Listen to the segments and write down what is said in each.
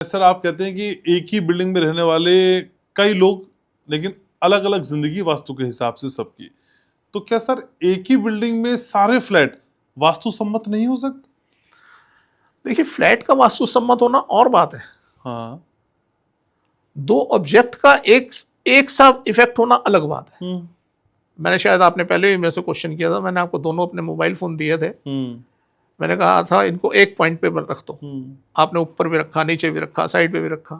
Sir आप कहते हैं कि एक ही बिल्डिंग में रहने वाले कई लोग, लेकिन अलग अलग जिंदगी वास्तु के हिसाब से सबकी, तो क्या सर एक ही बिल्डिंग में सारे फ्लैट वास्तु सम्मत नहीं हो सकते? देखिए, फ्लैट का वास्तु सम्मत होना और बात है, हाँ। दो ऑब्जेक्ट का एक साथ इफेक्ट होना अलग बात है। मैंने शायद आपने पहले भी मेरे से क्वेश्चन किया था, मैंने आपको दोनों अपने मोबाइल फोन दिए थे। मैंने कहा था इनको एक पॉइंट पे रख दो। आपने ऊपर भी रखा, नीचे भी रखा, साइड पे भी रखा।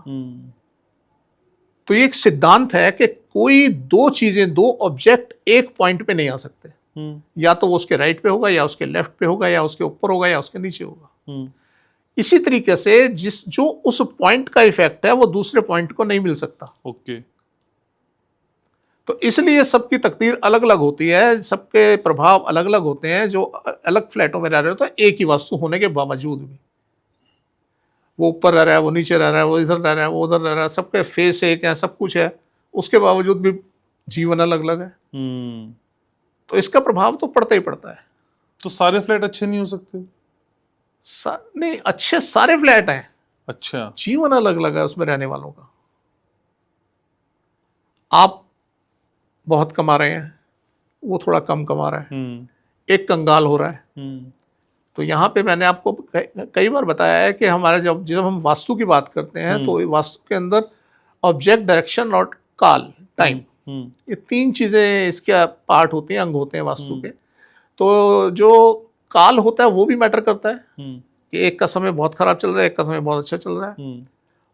तो ये एक सिद्धांत है कि कोई दो चीजें, दो ऑब्जेक्ट एक पॉइंट पे नहीं आ सकते। या तो वो उसके राइट पे होगा, या उसके लेफ्ट पे होगा, या उसके ऊपर होगा, या उसके नीचे होगा। इसी तरीके से जो उस पॉइंट का इफेक्ट है वो दूसरे पॉइंट को नहीं मिल सकता। ओके। तो इसलिए सबकी तकदीर अलग अलग होती है, सबके प्रभाव अलग अलग होते हैं। जो अलग फ्लैटों में रह रहे होते हैं एक ही वास्तु होने के बावजूद भी, वो ऊपर रह रहा है, वो नीचे रह रहा है, वो इधर रह रहा है, वो उधर रह रहा है, सबके फेस एक है, सब कुछ है, उसके बावजूद भी जीवन अलग अलग है। तो इसका प्रभाव तो पड़ता ही पड़ता है। तो सारे फ्लैट अच्छे नहीं हो सकते? नहीं, अच्छे सारे फ्लैट हैं। अच्छा। जीवन अलग अलग है उसमें रहने वालों का। आप बहुत कमा रहे हैं, वो थोड़ा कम कमा रहा है, एक कंगाल हो रहा है। तो यहाँ पे मैंने आपको कई बार बताया है कि हमारा जब हम वास्तु की बात करते हैं तो वास्तु के अंदर ऑब्जेक्ट, डायरेक्शन और काल, टाइम, ये तीन चीजें इसके पार्ट होती हैं, अंग होते हैं वास्तु के। तो जो काल होता है वो भी मैटर करता है कि एक का समय बहुत खराब चल रहा है, एक का समय बहुत अच्छा चल रहा है।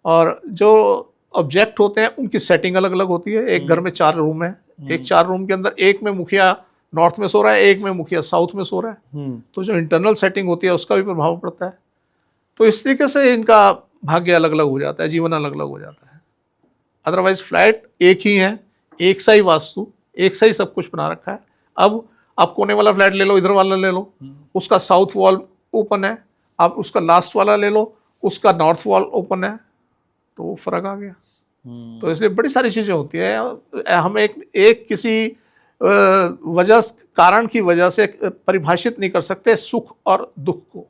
और जो ऑब्जेक्ट होते हैं उनकी सेटिंग अलग अलग होती है। एक घर में 4 रूम है, एक 4 रूम के अंदर एक में मुखिया नॉर्थ में सो रहा है, एक में मुखिया साउथ में सो रहा है। तो जो इंटरनल सेटिंग होती है उसका भी प्रभाव पड़ता है। तो इस तरीके से इनका भाग्य अलग अलग हो जाता है, जीवन अलग अलग हो जाता है। अदरवाइज फ्लैट एक ही है, एक सा ही वास्तु, एक सा ही सब कुछ बना रखा है। अब आप कोने वाला फ्लैट ले लो, इधर वाला ले लो, उसका साउथ वॉल ओपन है। आप उसका लास्ट वाला ले लो, उसका नॉर्थ वॉल ओपन है, तो वो फर्क आ गया। तो इसलिए बड़ी सारी चीजें होती है। हम एक किसी कारण की वजह से परिभाषित नहीं कर सकते सुख और दुख को।